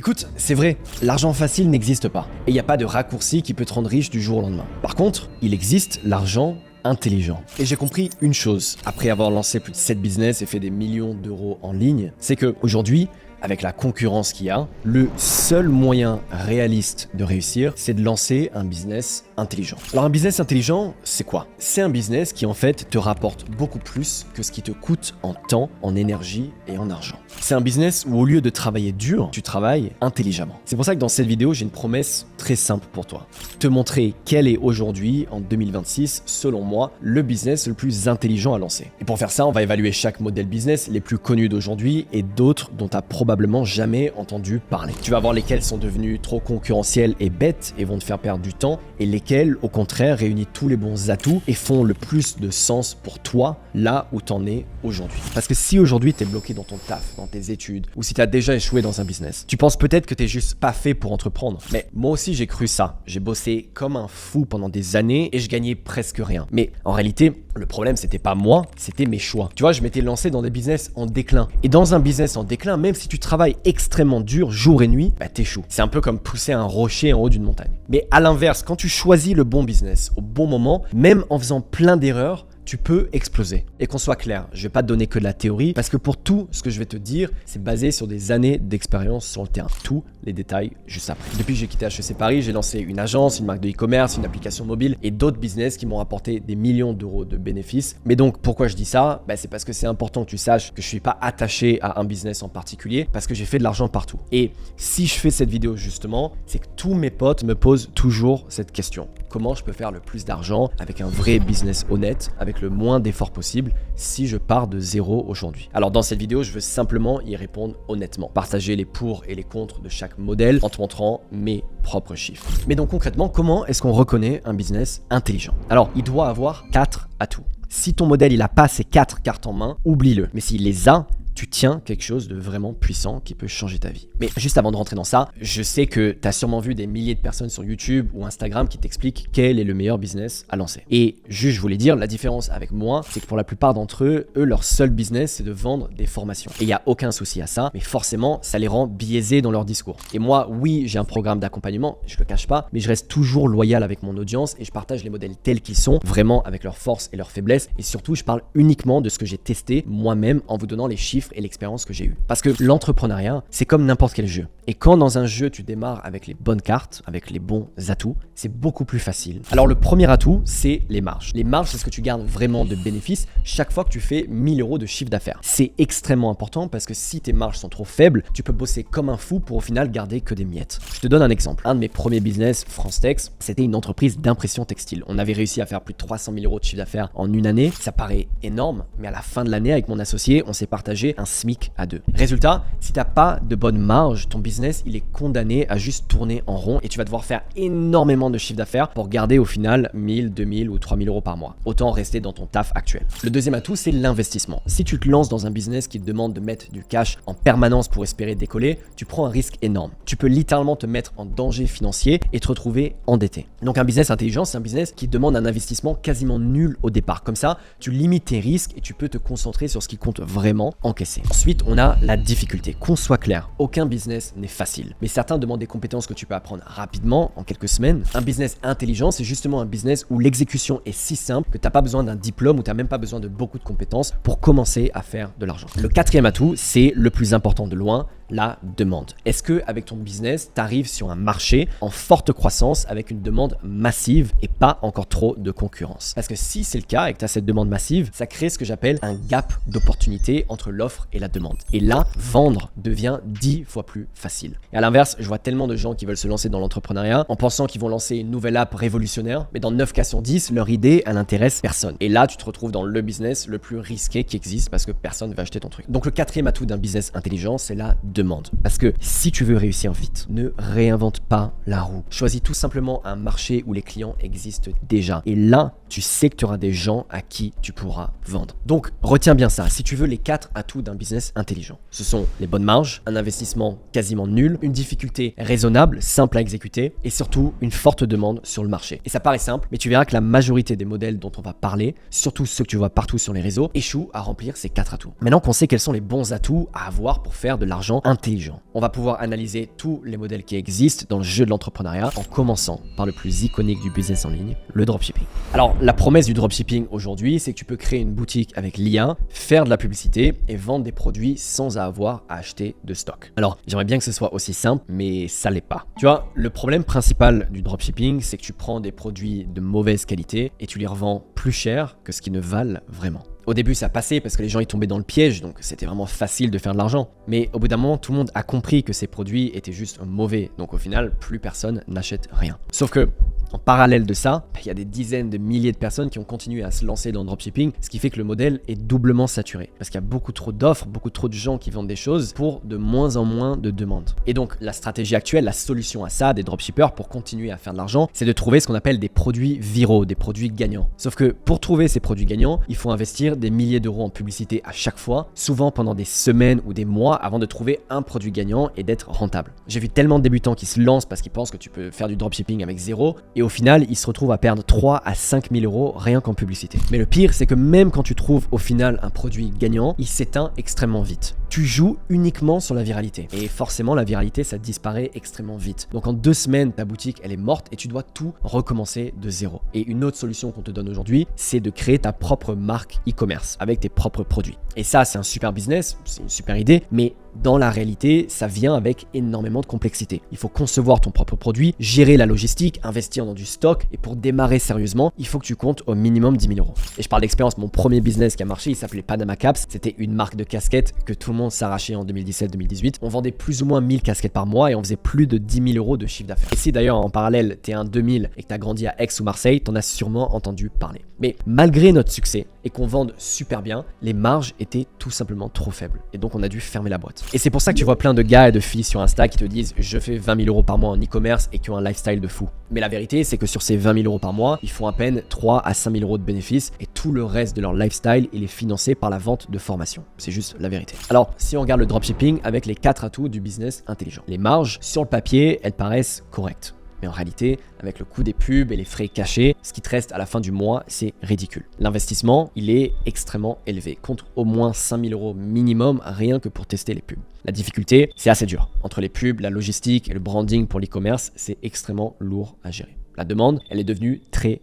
Écoute, c'est vrai, l'argent facile n'existe pas. Et il n'y a pas de raccourci qui peut te rendre riche du jour au lendemain. Par contre, il existe l'argent intelligent. Et j'ai compris une chose, après avoir lancé plus de 7 business et fait des millions d'euros en ligne, c'est que aujourd'hui, avec la concurrence qu'il y a, le seul moyen réaliste de réussir, c'est de lancer un business intelligent. Alors un business intelligent, c'est quoi? C'est un business qui en fait te rapporte beaucoup plus que ce qui te coûte en temps, en énergie et en argent. C'est un business où au lieu de travailler dur, tu travailles intelligemment. C'est pour ça que dans cette vidéo, j'ai une promesse très simple pour toi. Te montrer quel est aujourd'hui, en 2026, selon moi, le business le plus intelligent à lancer. Et pour faire ça, on va évaluer chaque modèle business, les plus connus d'aujourd'hui et d'autres dont tu as probablement jamais entendu parler. Tu vas voir lesquels sont devenus trop concurrentiels et bêtes et vont te faire perdre du temps et lesquels, au contraire, réunissent tous les bons atouts et font le plus de sens pour toi là où tu en es aujourd'hui. Parce que si aujourd'hui tu es bloqué dans ton taf, dans tes études ou si tu as déjà échoué dans un business, tu penses peut-être que tu n'es juste pas fait pour entreprendre. Mais moi aussi j'ai cru ça. J'ai bossé comme un fou pendant des années et je gagnais presque rien. Mais en réalité, le problème c'était pas moi, c'était mes choix. Tu vois, je m'étais lancé dans des business en déclin. Et dans un business en déclin, même si tu travailles extrêmement dur jour et nuit, t'échoues. C'est un peu comme pousser un rocher en haut d'une montagne. Mais à l'inverse, quand tu choisis le bon business au bon moment, même en faisant plein d'erreurs, tu peux exploser. Et qu'on soit clair, je vais pas te donner que de la théorie, parce que pour tout ce que je vais te dire, c'est basé sur des années d'expérience sur le terrain. Tous les détails juste après. Depuis que j'ai quitté HEC Paris, j'ai lancé une agence, une marque de e-commerce, une application mobile et d'autres business qui m'ont rapporté des millions d'euros de bénéfices. Mais donc, pourquoi je dis ça? C'est parce que c'est important que tu saches que je suis pas attaché à un business en particulier, parce que j'ai fait de l'argent partout. Et si je fais cette vidéo justement, c'est que tous mes potes me posent toujours cette question. Comment je peux faire le plus d'argent avec un vrai business honnête, avec le moins d'efforts possible si je pars de zéro aujourd'hui? Alors dans cette vidéo, je veux simplement y répondre honnêtement, partager les pour et les contre de chaque modèle en te montrant mes propres chiffres. Mais donc concrètement, comment est-ce qu'on reconnaît un business intelligent? Alors il doit avoir 4 atouts. Si ton modèle il a pas ces 4 cartes en main, oublie-le. Mais s'il les a, tu tiens quelque chose de vraiment puissant qui peut changer ta vie. Mais juste avant de rentrer dans ça, je sais que tu as sûrement vu des milliers de personnes sur YouTube ou Instagram qui t'expliquent quel est le meilleur business à lancer. Et juste, je voulais dire, la différence avec moi, c'est que pour la plupart d'entre eux, leur seul business, c'est de vendre des formations. Et il n'y a aucun souci à ça, mais forcément, ça les rend biaisés dans leur discours. Et moi, oui, j'ai un programme d'accompagnement, je le cache pas, mais je reste toujours loyal avec mon audience et je partage les modèles tels qu'ils sont, vraiment avec leurs forces et leurs faiblesses. Et surtout, je parle uniquement de ce que j'ai testé moi-même en vous donnant les chiffres et l'expérience que j'ai eue. Parce que l'entrepreneuriat, c'est comme n'importe quel jeu. Et quand dans un jeu, tu démarres avec les bonnes cartes, avec les bons atouts, c'est beaucoup plus facile. Alors le premier atout, c'est les marges. Les marges, c'est ce que tu gardes vraiment de bénéfices chaque fois que tu fais 1000 euros de chiffre d'affaires. C'est extrêmement important parce que si tes marges sont trop faibles, tu peux bosser comme un fou pour au final garder que des miettes. Je te donne un exemple. Un de mes premiers business, FranceTex, c'était une entreprise d'impression textile. On avait réussi à faire plus de 300 000 euros de chiffre d'affaires en une année. Ça paraît énorme, mais à la fin de l'année, avec mon associé, on s'est partagé un SMIC à 2. Résultat, si tu n'as pas de bonne marge, ton business, il est condamné à juste tourner en rond et tu vas devoir faire énormément de chiffre d'affaires pour garder au final 1000, 2000 ou 3000 euros par mois. Autant rester dans ton taf actuel. Le deuxième atout, c'est l'investissement. Si tu te lances dans un business qui te demande de mettre du cash en permanence pour espérer décoller, tu prends un risque énorme. Tu peux littéralement te mettre en danger financier et te retrouver endetté. Donc un business intelligent, c'est un business qui demande un investissement quasiment nul au départ. Comme ça, tu limites tes risques et tu peux te concentrer sur ce qui compte vraiment, encaisser. Ensuite, on a la difficulté. Qu'on soit clair, aucun business n'est facile. Mais certains demandent des compétences que tu peux apprendre rapidement, en quelques semaines. Un business intelligent, c'est justement un business où l'exécution est si simple que tu n'as pas besoin d'un diplôme ou tu n'as même pas besoin de beaucoup de compétences pour commencer à faire de l'argent. Le quatrième atout, c'est le plus important de loin, la demande. Est-ce que avec ton business, tu arrives sur un marché en forte croissance avec une demande massive et pas encore trop de concurrence? Parce que si c'est le cas et que tu as cette demande massive, ça crée ce que j'appelle un gap d'opportunité entre l'offre et la demande. Et là, vendre devient 10 fois plus facile. Et à l'inverse, je vois tellement de gens qui veulent se lancer dans l'entrepreneuriat en pensant qu'ils vont lancer une nouvelle app révolutionnaire, mais dans 9 cas sur 10, leur idée, elle n'intéresse personne. Et là, tu te retrouves dans le business le plus risqué qui existe parce que personne ne va acheter ton truc. Donc le quatrième atout d'un business intelligent, c'est la demande. Parce que si tu veux réussir vite, ne réinvente pas la roue. Choisis tout simplement un marché où les clients existent déjà. Et là, tu sais que tu auras des gens à qui tu pourras vendre. Donc, retiens bien ça. Si tu veux les 4 atouts d'un business intelligent, ce sont les bonnes marges, un investissement quasiment nul, une difficulté raisonnable, simple à exécuter et surtout une forte demande sur le marché. Et ça paraît simple, mais tu verras que la majorité des modèles dont on va parler, surtout ceux que tu vois partout sur les réseaux, échouent à remplir ces 4 atouts. Maintenant qu'on sait quels sont les bons atouts à avoir pour faire de l'argent intelligent. On va pouvoir analyser tous les modèles qui existent dans le jeu de l'entrepreneuriat en commençant par le plus iconique du business en ligne, le dropshipping. Alors, la promesse du dropshipping aujourd'hui, c'est que tu peux créer une boutique avec l'IA, faire de la publicité et vendre des produits sans avoir à acheter de stock. Alors, j'aimerais bien que ce soit aussi simple, mais ça l'est pas. Tu vois, le problème principal du dropshipping, c'est que tu prends des produits de mauvaise qualité et tu les revends plus cher que ce qu'ils ne valent vraiment. Au début, ça passait parce que les gens y tombaient dans le piège, donc c'était vraiment facile de faire de l'argent. Mais au bout d'un moment, tout le monde a compris que ces produits étaient juste mauvais. Donc au final, plus personne n'achète rien. Sauf que, en parallèle de ça, il y a des dizaines de milliers de personnes qui ont continué à se lancer dans le dropshipping, ce qui fait que le modèle est doublement saturé. Parce qu'il y a beaucoup trop d'offres, beaucoup trop de gens qui vendent des choses pour de moins en moins de demandes. Et donc, la stratégie actuelle, la solution à ça des dropshippers pour continuer à faire de l'argent, c'est de trouver ce qu'on appelle des produits viraux, des produits gagnants. Sauf que pour trouver ces produits gagnants, il faut investir des milliers d'euros en publicité à chaque fois, souvent pendant des semaines ou des mois avant de trouver un produit gagnant et d'être rentable. J'ai vu tellement de débutants qui se lancent parce qu'ils pensent que tu peux faire du dropshipping avec zéro et au final, ils se retrouvent à perdre 3 à 5 000 euros rien qu'en publicité. Mais le pire, c'est que même quand tu trouves au final un produit gagnant, il s'éteint extrêmement vite. Tu joues uniquement sur la viralité. Et forcément, la viralité, ça disparaît extrêmement vite. Donc en 2 semaines, ta boutique, elle est morte et tu dois tout recommencer de zéro. Et une autre solution qu'on te donne aujourd'hui, c'est de créer ta propre marque e-commerce avec tes propres produits. Et ça, c'est un super business, c'est une super idée, mais dans la réalité, ça vient avec énormément de complexité. Il faut concevoir ton propre produit, gérer la logistique, investir dans du stock et pour démarrer sérieusement, il faut que tu comptes au minimum 10 000 euros. Et je parle d'expérience, mon premier business qui a marché, il s'appelait Panama Caps. C'était une marque de casquettes que tout le monde s'arrachait en 2017-2018. On vendait plus ou moins 1000 casquettes par mois et on faisait plus de 10 000 euros de chiffre d'affaires. Et si d'ailleurs en parallèle, t'es un 2000 et que t'as grandi à Aix ou Marseille, t'en as sûrement entendu parler. Mais malgré notre succès et qu'on vende super bien, les marges étaient tout simplement trop faibles. Et donc on a dû fermer la boîte. Et c'est pour ça que tu vois plein de gars et de filles sur Insta qui te disent je fais 20 000 euros par mois en e-commerce et qui ont un lifestyle de fou. Mais la vérité, c'est que sur ces 20 000 euros par mois, ils font à peine 3 à 5 000 euros de bénéfices et tout le reste de leur lifestyle, il est financé par la vente de formation. C'est juste la vérité. Alors, si on regarde le dropshipping avec les 4 atouts du business intelligent, les marges, sur le papier, elles paraissent correctes. Mais en réalité, avec le coût des pubs et les frais cachés, ce qui te reste à la fin du mois, c'est ridicule. L'investissement, il est extrêmement élevé, compte au moins 5 000 euros minimum rien que pour tester les pubs. La difficulté, c'est assez dur. Entre les pubs, la logistique et le branding pour l'e-commerce, c'est extrêmement lourd à gérer. La demande, elle est devenue très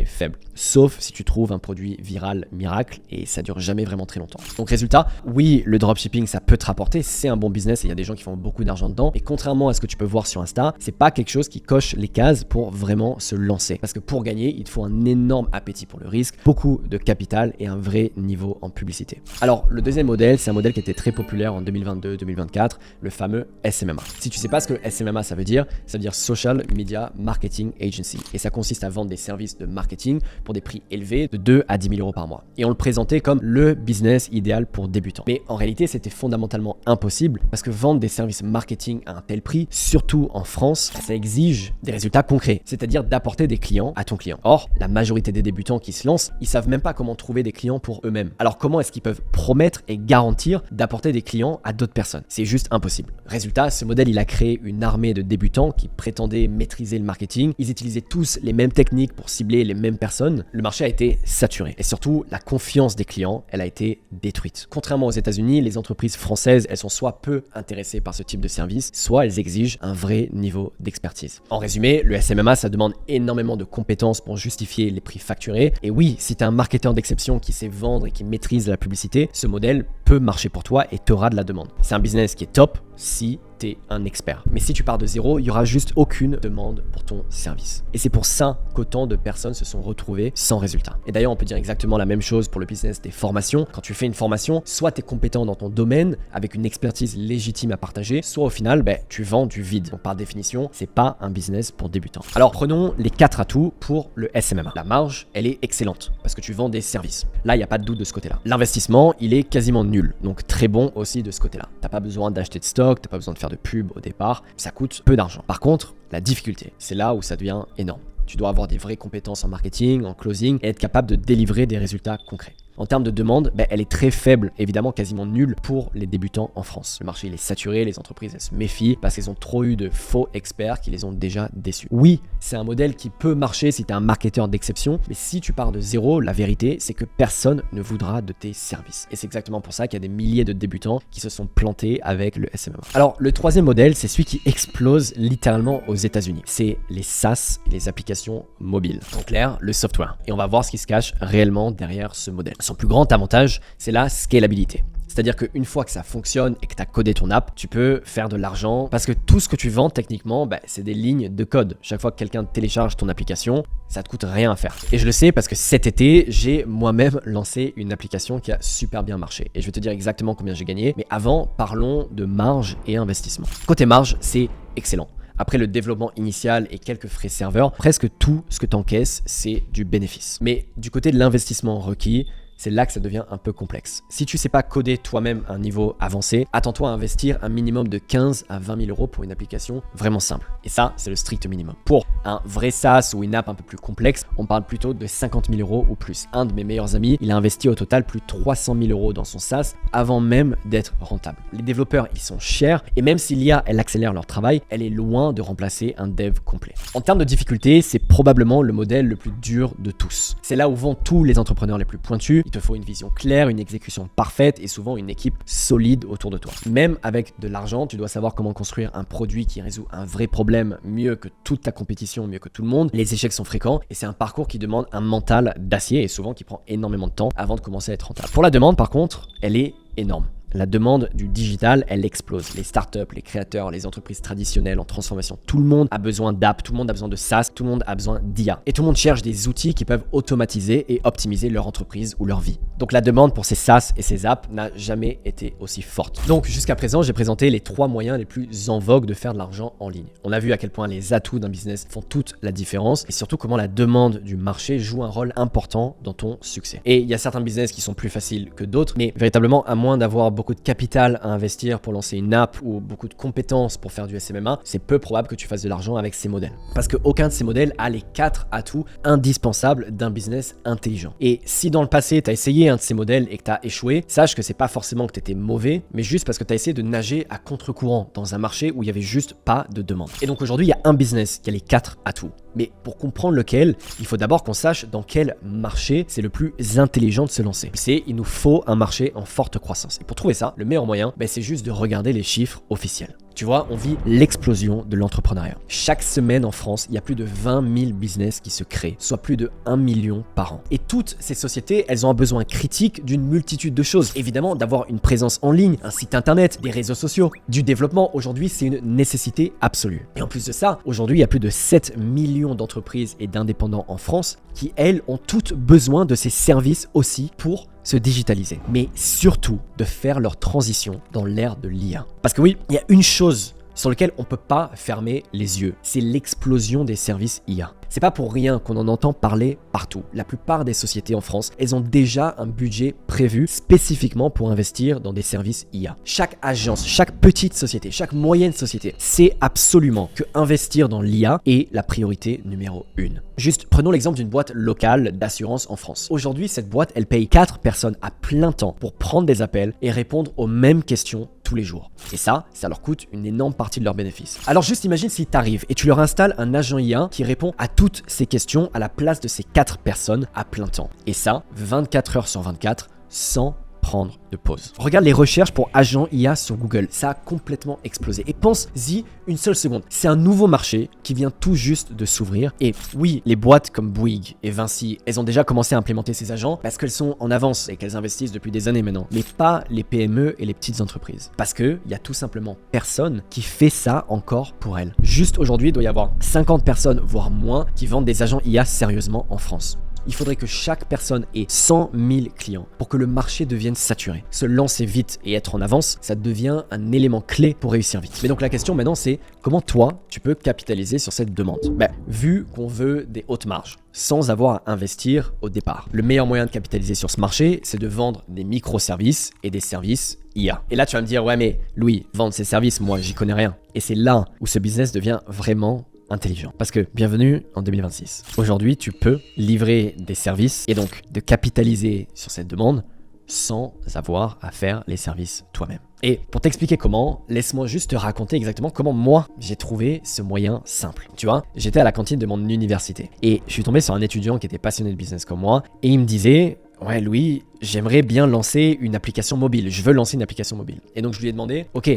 faible. Sauf si tu trouves un produit viral miracle et ça dure jamais vraiment très longtemps. Donc résultat, oui, le dropshipping, ça peut te rapporter, c'est un bon business et il y a des gens qui font beaucoup d'argent dedans. Et contrairement à ce que tu peux voir sur Insta, c'est pas quelque chose qui coche les cases pour vraiment se lancer. Parce que pour gagner, il te faut un énorme appétit pour le risque, beaucoup de capital et un vrai niveau en publicité. Alors, le deuxième modèle, c'est un modèle qui était très populaire en 2022-2024, le fameux SMMA. Si tu sais pas ce que SMMA ça veut dire Social Media Marketing Agency. Et ça consiste à vendre des services de marketing pour des prix élevés de 2 à 10 000 euros par mois. Et on le présentait comme le business idéal pour débutants. Mais en réalité, c'était fondamentalement impossible parce que vendre des services marketing à un tel prix, surtout en France, ça exige des résultats concrets, c'est-à-dire d'apporter des clients à ton client. Or, la majorité des débutants qui se lancent, ils savent même pas comment trouver des clients pour eux-mêmes. Alors comment est-ce qu'ils peuvent promettre et garantir d'apporter des clients à d'autres personnes? C'est juste impossible. Résultat, ce modèle, il a créé une armée de débutants qui prétendaient maîtriser le marketing. Ils utilisaient tous les mêmes techniques pour cibler les mêmes personnes. Le marché a été saturé. Et surtout, la confiance des clients, elle a été détruite. Contrairement aux États-Unis, les entreprises françaises, elles sont soit peu intéressées par ce type de service, soit elles exigent un vrai niveau d'expertise. En résumé, le SMMA, ça demande énormément de compétences pour justifier les prix facturés. Et oui, si tu es un marketeur d'exception qui sait vendre et qui maîtrise la publicité, ce modèle peut marcher pour toi et tu auras de la demande. C'est un business qui est top si t'es un expert. Mais si tu pars de zéro, il y aura juste aucune demande pour ton service. Et c'est pour ça qu'autant de personnes se sont retrouvées sans résultat. Et d'ailleurs, on peut dire exactement la même chose pour le business des formations. Quand tu fais une formation, soit tu es compétent dans ton domaine avec une expertise légitime à partager, soit au final, tu vends du vide. Donc par définition, c'est pas un business pour débutants. Alors prenons les 4 atouts pour le SMMA. La marge, elle est excellente parce que tu vends des services. Là, il n'y a pas de doute de ce côté-là. L'investissement, il est quasiment nul. Donc très bon aussi de ce côté-là. T'as pas besoin d'acheter de stock, t'as pas besoin de faire de pub au départ, ça coûte peu d'argent. Par contre, la difficulté, c'est là où ça devient énorme. Tu dois avoir des vraies compétences en marketing, en closing et être capable de délivrer des résultats concrets. En termes de demande, elle est très faible, évidemment quasiment nulle pour les débutants en France. Le marché il est saturé, les entreprises elles se méfient parce qu'elles ont trop eu de faux experts qui les ont déjà déçus. Oui, c'est un modèle qui peut marcher si tu es un marketeur d'exception, mais si tu pars de zéro, la vérité c'est que personne ne voudra de tes services. Et c'est exactement pour ça qu'il y a des milliers de débutants qui se sont plantés avec le SMMA. Alors le troisième modèle, c'est celui qui explose littéralement aux États-Unis. C'est les SaaS et les applications mobiles. En clair, le software. Et on va voir ce qui se cache réellement derrière ce modèle. Son plus grand avantage, c'est la scalabilité. C'est-à-dire qu'une fois que ça fonctionne et que tu as codé ton app, tu peux faire de l'argent parce que tout ce que tu vends techniquement, c'est des lignes de code. Chaque fois que quelqu'un télécharge ton application, ça te coûte rien à faire. Et je le sais parce que cet été, j'ai moi-même lancé une application qui a super bien marché. Et je vais te dire exactement combien j'ai gagné. Mais avant, parlons de marge et investissement. Côté marge, c'est excellent. Après le développement initial et quelques frais serveurs, presque tout ce que tu encaisses, c'est du bénéfice. Mais du côté de l'investissement requis, c'est là que ça devient un peu complexe. Si tu ne sais pas coder toi-même à un niveau avancé, attends-toi à investir un minimum de 15 à 20 000 euros pour une application vraiment simple. Et ça, c'est le strict minimum. Pour un vrai SaaS ou une app un peu plus complexe, on parle plutôt de 50 000 euros ou plus. Un de mes meilleurs amis, il a investi au total plus de 300 000 euros dans son SaaS avant même d'être rentable. Les développeurs, ils sont chers et même si l'IA, elle accélère leur travail, elle est loin de remplacer un dev complet. En termes de difficulté, c'est probablement le modèle le plus dur de tous. C'est là où vont tous les entrepreneurs les plus pointus. Il te faut une vision claire, une exécution parfaite et souvent une équipe solide autour de toi. Même avec de l'argent, tu dois savoir comment construire un produit qui résout un vrai problème mieux que toute ta compétition, mieux que tout le monde. Les échecs sont fréquents et c'est un parcours qui demande un mental d'acier et souvent qui prend énormément de temps avant de commencer à être rentable. Pour la demande, par contre, elle est énorme. La demande du digital, elle explose. Les startups, les créateurs, les entreprises traditionnelles en transformation, tout le monde a besoin d'app, tout le monde a besoin de SaaS, tout le monde a besoin d'IA. Et tout le monde cherche des outils qui peuvent automatiser et optimiser leur entreprise ou leur vie. Donc la demande pour ces SaaS et ces apps n'a jamais été aussi forte. Donc jusqu'à présent, j'ai présenté les 3 moyens les plus en vogue de faire de l'argent en ligne. On a vu à quel point les atouts d'un business font toute la différence et surtout comment la demande du marché joue un rôle important dans ton succès. Et il y a certains business qui sont plus faciles que d'autres, mais véritablement, à moins d'avoir beaucoup de capital à investir pour lancer une app ou beaucoup de compétences pour faire du SMMA, c'est peu probable que tu fasses de l'argent avec ces modèles. Parce qu'aucun de ces modèles a les 4 atouts indispensables d'un business intelligent. Et si dans le passé, tu as essayé un de ces modèles et que tu as échoué, sache que c'est pas forcément que tu étais mauvais, mais juste parce que tu as essayé de nager à contre-courant dans un marché où il y avait juste pas de demande. Et donc aujourd'hui, il y a un business qui a les 4 atouts. Mais pour comprendre lequel, il faut d'abord qu'on sache dans quel marché c'est le plus intelligent de se lancer. Il nous faut un marché en forte croissance. Et pour trouver ça, le meilleur moyen, c'est juste de regarder les chiffres officiels. Tu vois, on vit l'explosion de l'entrepreneuriat. Chaque semaine en France, il y a plus de 20 000 business qui se créent, soit plus de 1 million par an. Et toutes ces sociétés, elles ont un besoin critique d'une multitude de choses. Évidemment, d'avoir une présence en ligne, un site internet, des réseaux sociaux, du développement. Aujourd'hui, c'est une nécessité absolue. Et en plus de ça, aujourd'hui, il y a plus de 7 millions d'entreprises et d'indépendants en France qui, elles, ont toutes besoin de ces services aussi pour se digitaliser, mais surtout de faire leur transition dans l'ère de l'IA. Parce que oui, il y a une chose sur laquelle on ne peut pas fermer les yeux, c'est l'explosion des services IA. C'est pas pour rien qu'on en entend parler partout. La plupart des sociétés en France, elles ont déjà un budget prévu spécifiquement pour investir dans des services IA. Chaque agence, chaque petite société, chaque moyenne société sait absolument que investir dans l'IA est la priorité numéro 1. Juste prenons l'exemple d'une boîte locale d'assurance en France. Aujourd'hui, cette boîte, elle paye 4 personnes à plein temps pour prendre des appels et répondre aux mêmes questions tous les jours. Et ça leur coûte une énorme partie de leurs bénéfices. Alors juste imagine si tu arrives et tu leur installes un agent IA qui répond à toutes ces questions à la place de ces 4 personnes à plein temps. Et ça, 24 heures sur 24, sans prendre de pause. Regarde les recherches pour agents IA sur Google, ça a complètement explosé. Et pense-y une seule seconde, c'est un nouveau marché qui vient tout juste de s'ouvrir. Et oui, les boîtes comme Bouygues et Vinci, elles ont déjà commencé à implémenter ces agents parce qu'elles sont en avance et qu'elles investissent depuis des années maintenant. Mais pas les PME et les petites entreprises. Parce qu'il y a tout simplement personne qui fait ça encore pour elles. Juste aujourd'hui, il doit y avoir 50 personnes, voire moins, qui vendent des agents IA sérieusement en France. Il faudrait que chaque personne ait 100 000 clients pour que le marché devienne saturé. Se lancer vite et être en avance, ça devient un élément clé pour réussir vite. Mais donc la question maintenant, c'est comment toi, tu peux capitaliser sur cette demande ? Vu qu'on veut des hautes marges, sans avoir à investir au départ, le meilleur moyen de capitaliser sur ce marché, c'est de vendre des microservices et des services IA. Et là, tu vas me dire, ouais mais Louis, vendre ces services, moi, j'y connais rien. Et c'est là où ce business devient vraiment intelligent. Parce que bienvenue en 2026. Aujourd'hui, tu peux livrer des services et donc de capitaliser sur cette demande sans avoir à faire les services toi-même. Et pour t'expliquer comment, laisse-moi juste te raconter exactement comment moi j'ai trouvé ce moyen simple. Tu vois, j'étais à la cantine de mon université et je suis tombé sur un étudiant qui était passionné de business comme moi et il me disait: ouais Louis, j'aimerais bien lancer une application mobile, je veux lancer une application mobile. Et donc je lui ai demandé: ok,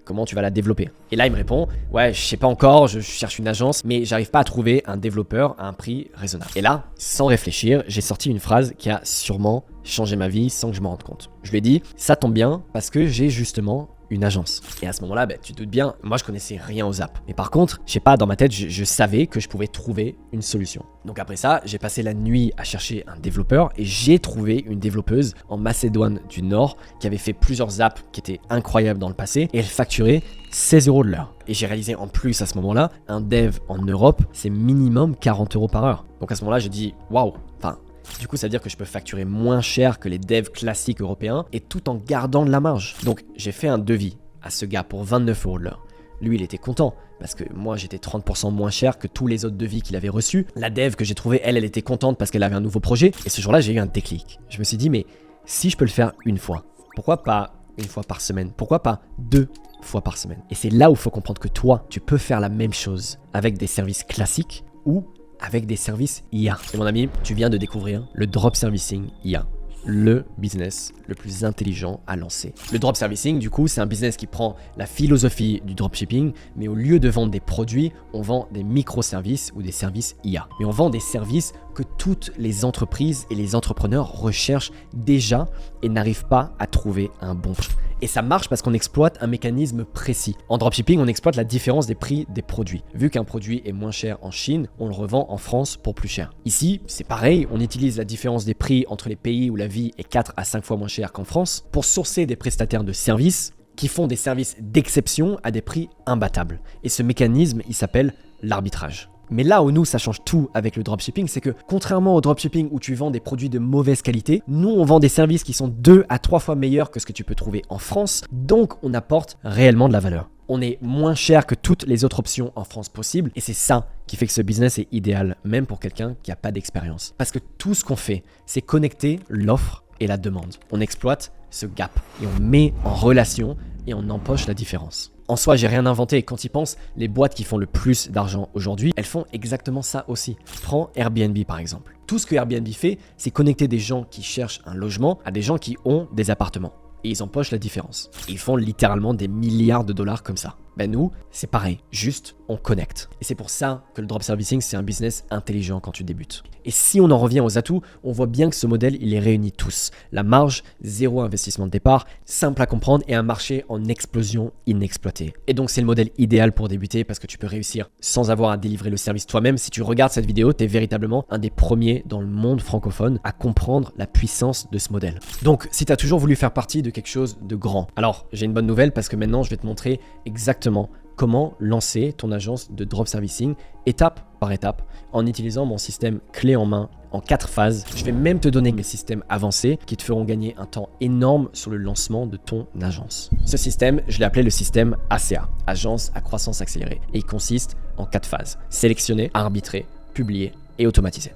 comment tu vas la développer? Et là il me répond: ouais, je sais pas encore, je cherche une agence, mais j'arrive pas à trouver un développeur à un prix raisonnable. Et là, sans réfléchir, j'ai sorti une phrase qui a sûrement changé ma vie sans que je m'en rende compte. Je lui ai dit: ça tombe bien parce que j'ai justement une agence. Et à ce moment-là, tu te doutes bien, moi je connaissais rien aux apps. Mais par contre, je sais pas, dans ma tête, je savais que je pouvais trouver une solution. Donc après ça, j'ai passé la nuit à chercher un développeur et j'ai trouvé une développeuse en Macédoine du Nord qui avait fait plusieurs apps qui étaient incroyables dans le passé et elle facturait 16 € de l'heure. Et j'ai réalisé en plus à ce moment-là, un dev en Europe, c'est minimum 40 € par heure. Donc à ce moment-là, j'ai dit waouh, du coup, ça veut dire que je peux facturer moins cher que les devs classiques européens et tout en gardant de la marge. Donc, j'ai fait un devis à ce gars pour 29 € de l'heure. Lui, il était content parce que moi, j'étais 30% moins cher que tous les autres devis qu'il avait reçus. La dev que j'ai trouvée, elle était contente parce qu'elle avait un nouveau projet. Et ce jour-là, j'ai eu un déclic. Je me suis dit, mais si je peux le faire une fois, pourquoi pas une fois par semaine? Pourquoi pas 2 fois par semaine? Et c'est là où il faut comprendre que toi, tu peux faire la même chose avec des services classiques ou avec des services IA. Et mon ami, tu viens de découvrir le drop servicing IA, le business le plus intelligent à lancer. Le drop servicing, du coup, c'est un business qui prend la philosophie du dropshipping, mais au lieu de vendre des produits, on vend des microservices ou des services IA. Mais on vend des services que toutes les entreprises et les entrepreneurs recherchent déjà et n'arrivent pas à trouver un bon prix. Et ça marche parce qu'on exploite un mécanisme précis. En dropshipping, on exploite la différence des prix des produits. Vu qu'un produit est moins cher en Chine, on le revend en France pour plus cher. Ici, c'est pareil, on utilise la différence des prix entre les pays où la vie est 4 à 5 fois moins chère qu'en France pour sourcer des prestataires de services qui font des services d'exception à des prix imbattables. Et ce mécanisme, il s'appelle l'arbitrage. Mais là où nous, ça change tout avec le dropshipping, c'est que contrairement au dropshipping où tu vends des produits de mauvaise qualité, nous, on vend des services qui sont 2 à 3 fois meilleurs que ce que tu peux trouver en France. Donc, on apporte réellement de la valeur. On est moins cher que toutes les autres options en France possibles. Et c'est ça qui fait que ce business est idéal, même pour quelqu'un qui n'a pas d'expérience. Parce que tout ce qu'on fait, c'est connecter l'offre et la demande. On exploite ce gap et on met en relation et on empoche la différence. En soi, j'ai rien inventé. Quand ils pensent, les boîtes qui font le plus d'argent aujourd'hui, elles font exactement ça aussi. Prends Airbnb par exemple. Tout ce que Airbnb fait, c'est connecter des gens qui cherchent un logement à des gens qui ont des appartements. Et ils empochent la différence. Et ils font littéralement des milliards de dollars comme ça. Nous, c'est pareil, juste on connecte. Et c'est pour ça que le drop servicing, c'est un business intelligent quand tu débutes. Et si on en revient aux atouts, on voit bien que ce modèle, il les réunit tous. La marge, 0 investissement de départ, simple à comprendre et un marché en explosion inexploité. Et donc, c'est le modèle idéal pour débuter parce que tu peux réussir sans avoir à délivrer le service toi-même. Si tu regardes cette vidéo, tu es véritablement un des premiers dans le monde francophone à comprendre la puissance de ce modèle. Donc, si tu as toujours voulu faire partie de quelque chose de grand, alors j'ai une bonne nouvelle parce que maintenant, je vais te montrer exactement comment lancer ton agence de drop servicing étape par étape en utilisant mon système clé en main en 4 phases. Je vais même te donner mes systèmes avancés qui te feront gagner un temps énorme sur le lancement de ton agence. Ce système, je l'ai appelé le système ACA, Agence à croissance accélérée, et il consiste en 4 phases: sélectionner, arbitrer, publier et automatiser.